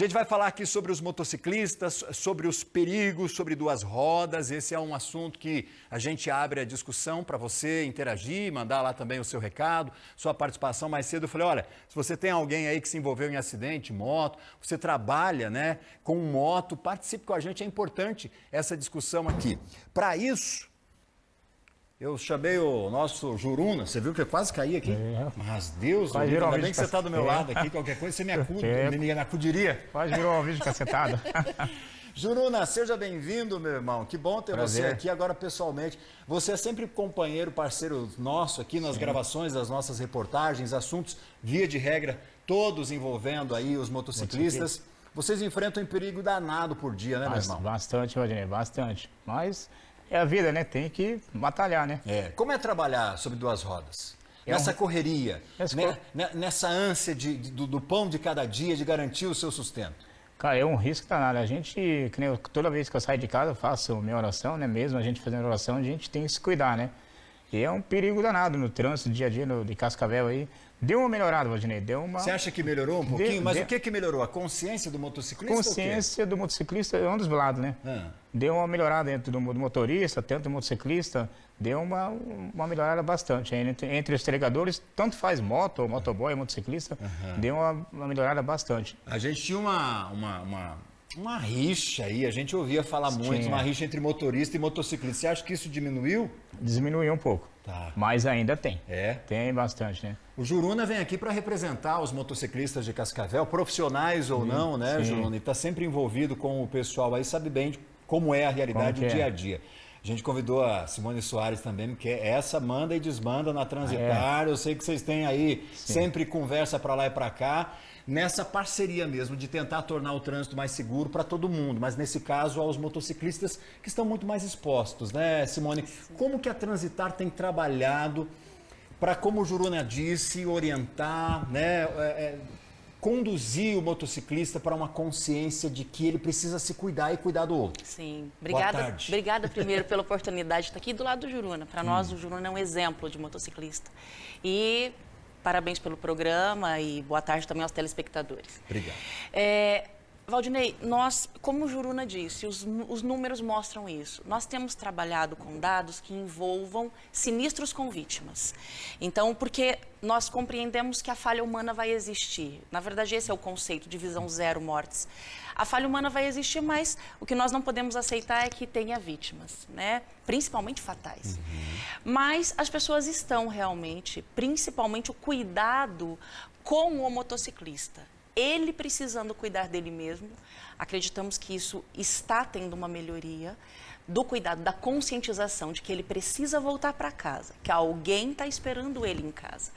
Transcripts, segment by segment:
gente vai falar aqui sobre os motociclistas, sobre os perigos, sobre duas rodas. Esse é um assunto que a gente abre a discussão para você interagir, mandar lá também o seu recado, sua participação. Mais cedo eu falei, olha, se você tem alguém aí que se envolveu em acidente, moto, você trabalha, né, com moto, participe com a gente, é importante essa discussão aqui. Para isso, eu chamei o nosso Juruna, você viu que eu quase caí aqui? Mas Deus, ainda bem que você está do meu lado aqui, qualquer coisa você me acude, me acudiria. Quase virou um vídeo cacetado. Juruna, seja bem-vindo, meu irmão. Que bom ter você aqui agora pessoalmente. Você é sempre companheiro, parceiro nosso aqui nas gravações das nossas reportagens, assuntos, via de regra, todos envolvendo aí os motociclistas. Vocês enfrentam um perigo danado por dia, né, meu irmão? Bastante, Valdinei, bastante. Mas é a vida, né? Tem que batalhar, né? Como é trabalhar sobre duas rodas? Nessa correria, nessa ânsia do pão de cada dia, de garantir o seu sustento? Cara, é um risco danado. A gente, que nem toda vez que eu saio de casa, eu faço minha oração, né? Mesmo a gente fazendo oração, a gente tem que se cuidar, né? E é um perigo danado no trânsito, dia a dia, de Cascavel aí. Deu uma melhorada, Valdinei, deu uma... Você acha que melhorou um pouquinho? Mas o que melhorou? A consciência do motociclista? Consciência do motociclista é um dos lados, né? Deu uma melhorada dentro do motorista, tanto do motociclista, deu uma melhorada bastante. Entre os entregadores, tanto faz moto, motoboy, motociclista, deu uma melhorada bastante. A gente tinha uma rixa aí, a gente ouvia falar muito, uma rixa entre motorista e motociclista. Você acha que isso diminuiu? Diminuiu um pouco, mas ainda tem. Tem bastante, né? O Juruna vem aqui para representar os motociclistas de Cascavel, profissionais ou não, né, Juruna? E está sempre envolvido com o pessoal aí, sabe bem como é a realidade do dia a dia. A gente convidou a Simone Soares também, que essa manda e desmanda na Transitar. Eu sei que vocês têm aí sempre conversa para lá e para cá, nessa parceria mesmo de tentar tornar o trânsito mais seguro para todo mundo, mas nesse caso aos motociclistas que estão muito mais expostos, né, Simone? Como que a Transitar tem trabalhado para, como o Juruna disse, orientar, né, conduzir o motociclista para uma consciência de que ele precisa se cuidar e cuidar do outro? Sim, obrigada primeiro pela oportunidade de estar aqui do lado do Juruna. Para nós, o Juruna é um exemplo de motociclista. E parabéns pelo programa e boa tarde também aos telespectadores. Obrigado. Valdinei, nós, como o Juruna disse, os números mostram isso. Nós temos trabalhado com dados que envolvam sinistros com vítimas. Então, porque nós compreendemos que a falha humana vai existir. Na verdade, esse é o conceito de visão zero mortes. A falha humana vai existir, mas o que nós não podemos aceitar é que tenha vítimas, né? Principalmente fatais. Mas as pessoas estão realmente, principalmente o cuidado com o motociclista. Ele precisando cuidar dele mesmo, acreditamos que isso está tendo uma melhoria do cuidado, da conscientização de que ele precisa voltar para casa, que alguém está esperando ele em casa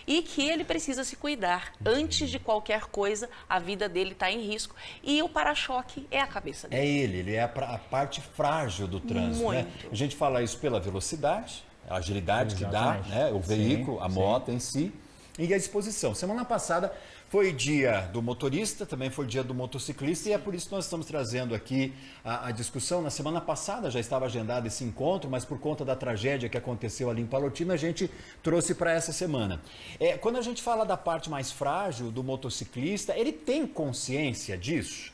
e que ele precisa se cuidar. Antes de qualquer coisa, a vida dele está em risco e o para-choque é a cabeça dele. Ele é a parte frágil do trânsito, né? A gente fala isso pela velocidade, a agilidade que dá, né? O veículo, a moto em si, e a exposição. Semana passada foi dia do motorista, também foi dia do motociclista, e é por isso que nós estamos trazendo aqui a discussão. Na semana passada já estava agendado esse encontro, mas por conta da tragédia que aconteceu ali em Palotina, a gente trouxe para essa semana. Quando a gente fala da parte mais frágil do motociclista, ele tem consciência disso?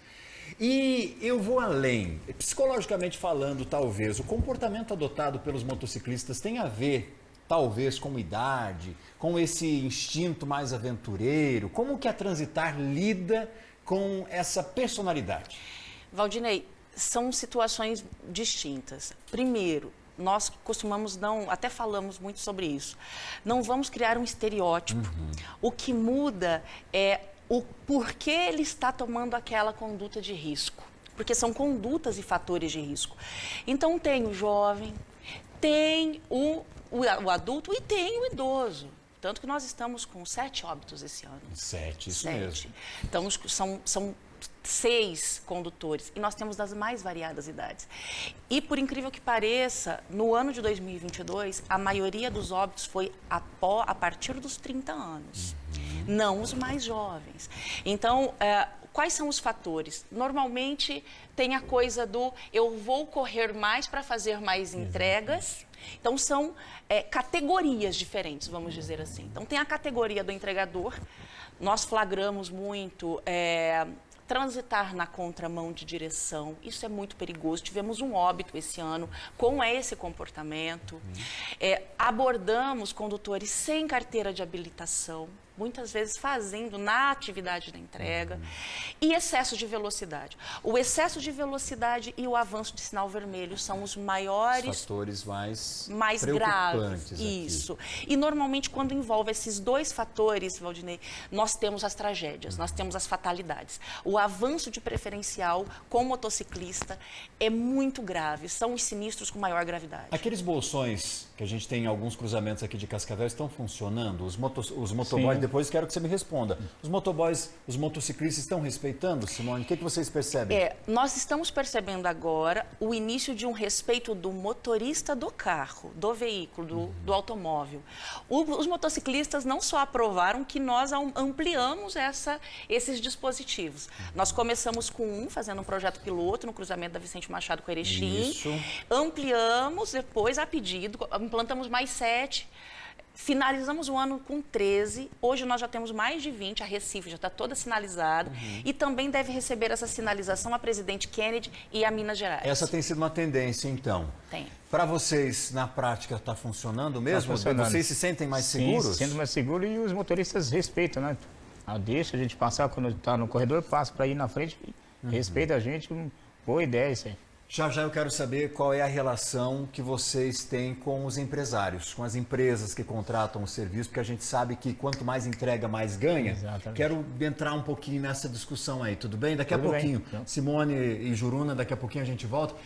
E eu vou além, psicologicamente falando, talvez, o comportamento adotado pelos motociclistas tem a ver talvez com idade, com esse instinto mais aventureiro. Como que a Transitar lida com essa personalidade? Valdinei, são situações distintas. Primeiro, nós costumamos até falamos muito sobre isso, não vamos criar um estereótipo. O que muda é o porquê ele está tomando aquela conduta de risco. Porque são condutas e fatores de risco. Então tem o jovem, tem o adulto e tem o idoso. Tanto que nós estamos com 7 óbitos esse ano. 7, isso mesmo. Então, são 6 condutores e nós temos das mais variadas idades. E, por incrível que pareça, no ano de 2022, a maioria dos óbitos foi a partir dos 30 anos, não os mais jovens. Então, quais são os fatores? Normalmente, tem a coisa do eu vou correr mais para fazer mais entregas. Então, são categorias diferentes, vamos dizer assim. Então, tem a categoria do entregador. Nós flagramos muito transitar na contramão de direção, isso é muito perigoso. Tivemos um óbito esse ano com esse comportamento. Abordamos condutores sem carteira de habilitação, muitas vezes fazendo na atividade da entrega, e excesso de velocidade. O excesso de velocidade e o avanço de sinal vermelho são os maiores... Os fatores mais graves. Aqui. Isso. E normalmente quando envolve esses dois fatores, Valdinei, nós temos as tragédias, nós temos as fatalidades. O avanço de preferencial com motociclista é muito grave, são os sinistros com maior gravidade. Aqueles bolsões que a gente tem em alguns cruzamentos aqui de Cascavel estão funcionando? Os motoboys, depois quero que você me responda. Os motoboys, os motociclistas estão respeitando, Simone? O que vocês percebem? Nós estamos percebendo agora o início de um respeito do motorista do carro, do veículo, do automóvel. Os motociclistas não só aprovaram que nós ampliamos esses dispositivos. Nós começamos com fazendo um projeto piloto no cruzamento da Vicente Machado com Erechim. Isso. Ampliamos depois, a pedido, implantamos mais 7. Finalizamos o ano com 13, hoje nós já temos mais de 20, a Recife já está toda sinalizada e também deve receber essa sinalização a Presidente Kennedy e a Minas Gerais. Essa tem sido uma tendência, então? Tem. Para vocês, na prática, está funcionando mesmo? Tá funcionando. Vocês se sentem mais seguros? Se sentem mais seguros e os motoristas respeitam, né? Deixa a gente passar, quando está no corredor, passa para ir na frente, respeita a gente, boa ideia isso aí. Já eu quero saber qual é a relação que vocês têm com os empresários, com as empresas que contratam o serviço, porque a gente sabe que quanto mais entrega, mais ganha. Exatamente. Quero entrar um pouquinho nessa discussão aí, tudo bem? Daqui a pouquinho, Simone e Juruna, daqui a pouquinho a gente volta.